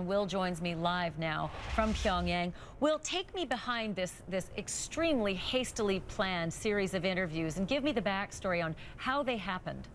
Will joins me live now from Pyongyang. Will, take me behind this extremely hastily planned series of interviews and give me the backstory on how they happened.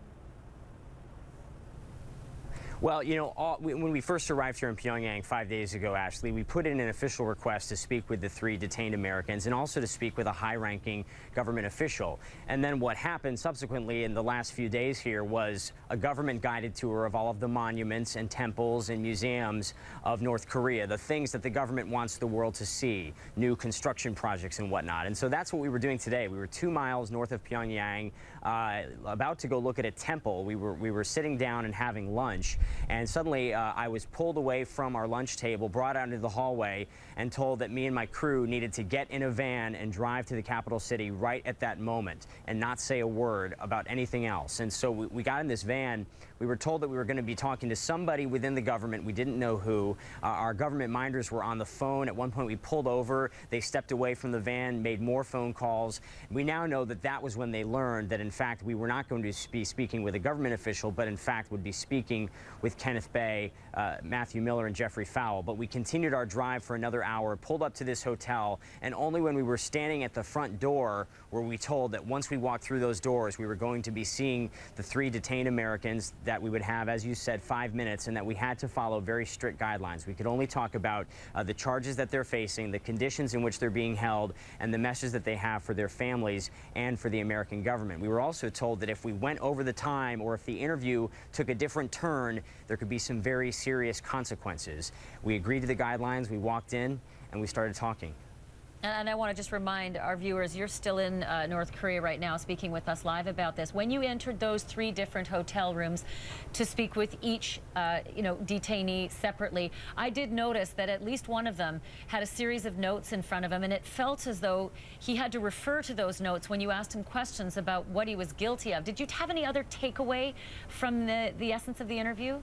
Well, you know, when we first arrived here in Pyongyang 5 days ago, Ashley, we put in an official request to speak with the 3 detained Americans and also to speak with a high-ranking government official. And then what happened subsequently in the last few days here was a government-guided tour of all of the monuments and temples and museums of North Korea, the things that the government wants the world to see, new construction projects and whatnot. And so that's what we were doing today. We were 2 miles north of Pyongyang, about to go look at a temple. We were sitting down and having lunch. And suddenly I was pulled away from our lunch table, brought out into the hallway, and told that me and my crew needed to get in a van and drive to the capital city right at that moment and not say a word about anything else. And so we got in this van. We were told that we were going to be talking to somebody within the government. We didn't know who. Our government minders were on the phone. At one point, we pulled over. They stepped away from the van, made more phone calls. We now know that that was when they learned that, in fact, we were not going to be speaking with a government official, but, in fact, would be speaking with Kenneth Bae, Matthew Miller, and Jeffrey Fowle. But we continued our drive for another hour, pulled up to this hotel, and only when we were standing at the front door were we told that once we walked through those doors, we were going to be seeing the 3 detained Americans, that we would have, as you said, 5 minutes, and that we had to follow very strict guidelines. We could only talk about the charges that they're facing, the conditions in which they're being held, and the message that they have for their families and for the American government. We were also told that if we went over the time or if the interview took a different turn, there could be some very serious consequences. We agreed to the guidelines, we walked in, and we started talking. And I want to just remind our viewers, you're still in North Korea right now speaking with us live about this. When you entered those 3 different hotel rooms to speak with each detainee separately, I did notice that at least one of them had a series of notes in front of him, and it felt as though he had to refer to those notes when you asked him questions about what he was guilty of. Did you have any other takeaway from the essence of the interview?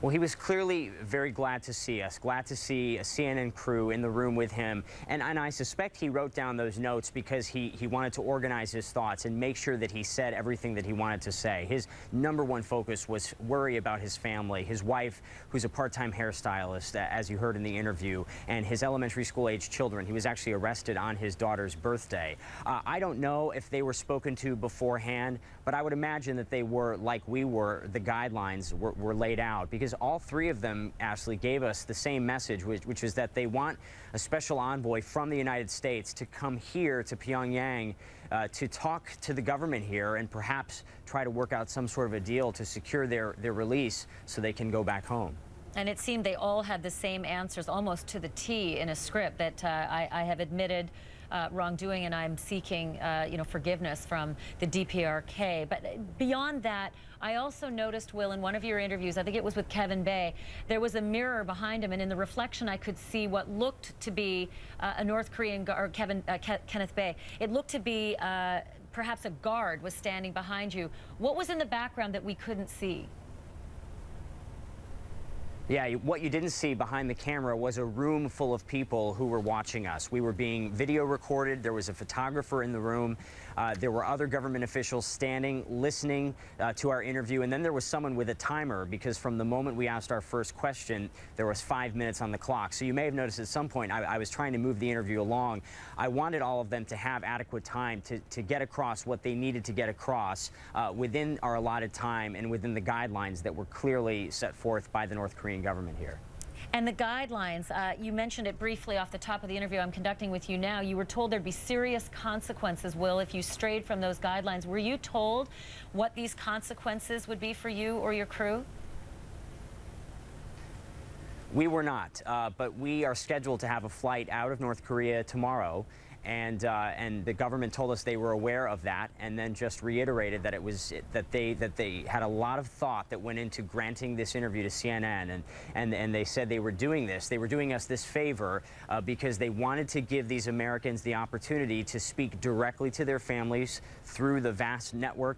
Well, he was clearly very glad to see us, glad to see a CNN crew in the room with him. And I suspect he wrote down those notes because he wanted to organize his thoughts and make sure that he said everything that he wanted to say. His #1 focus was worry about his family, his wife, who's a part-time hairstylist, as you heard in the interview, and his elementary school-age children. He was actually arrested on his daughter's birthday. I don't know if they were spoken to beforehand, but I would imagine that they were, like we were, the guidelines were laid out, because all 3 of them, Ashley, gave us the same message, which is that they want a special envoy from the United States to come here to Pyongyang to talk to the government here and perhaps try to work out some sort of a deal to secure their release so they can go back home. And it seemed they all had the same answers, almost to the T, in a script that I have admitted wrongdoing, and I'm seeking, forgiveness from the DPRK. But beyond that, I also noticed, Will, in one of your interviews, I think it was with Kevin Bae, there was a mirror behind him, and in the reflection I could see what looked to be a North Korean or Kenneth Bae. It looked to be perhaps a guard was standing behind you. What was in the background that we couldn't see? Yeah, what you didn't see behind the camera was a room full of people who were watching us. We were being video recorded. There was a photographer in the room. There were other government officials standing, listening to our interview. And then there was someone with a timer, because from the moment we asked our first question, there was 5 minutes on the clock. So you may have noticed at some point I was trying to move the interview along. I wanted all of them to have adequate time to get across what they needed to get across within our allotted time and within the guidelines that were clearly set forth by the North Korean government here. And the guidelines, you mentioned it briefly off the top of the interview I'm conducting with you now. You were told there'd be serious consequences, Will, if you strayed from those guidelines. Were you told what these consequences would be for you or your crew? We were not, but we are scheduled to have a flight out of North Korea tomorrow. And the government told us they were aware of that, and then just reiterated that that they had a lot of thought that went into granting this interview to CNN, and they said they were doing this. They were doing us this favor because they wanted to give these Americans the opportunity to speak directly to their families through the vast network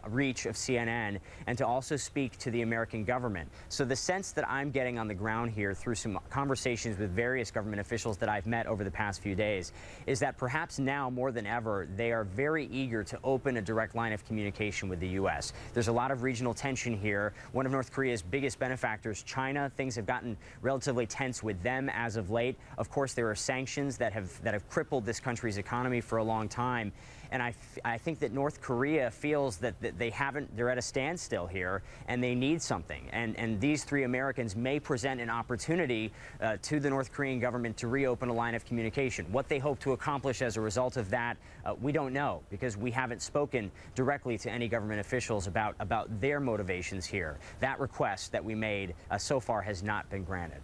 reach of CNN, and to also speak to the American government. So the sense that I'm getting on the ground here through some conversations with various government officials that I've met over the past few days is that perhaps now more than ever, they are very eager to open a direct line of communication with the U.S. There's a lot of regional tension here. One of North Korea's biggest benefactors, China, things have gotten relatively tense with them as of late. Of course, there are sanctions that have crippled this country's economy for a long time. And I think that North Korea feels that they're at a standstill here and they need something. And these three Americans may present an opportunity to the North Korean government to reopen a line of communication. What they hope to accomplish as a result of that, we don't know, because we haven't spoken directly to any government officials about their motivations here. That request that we made so far has not been granted.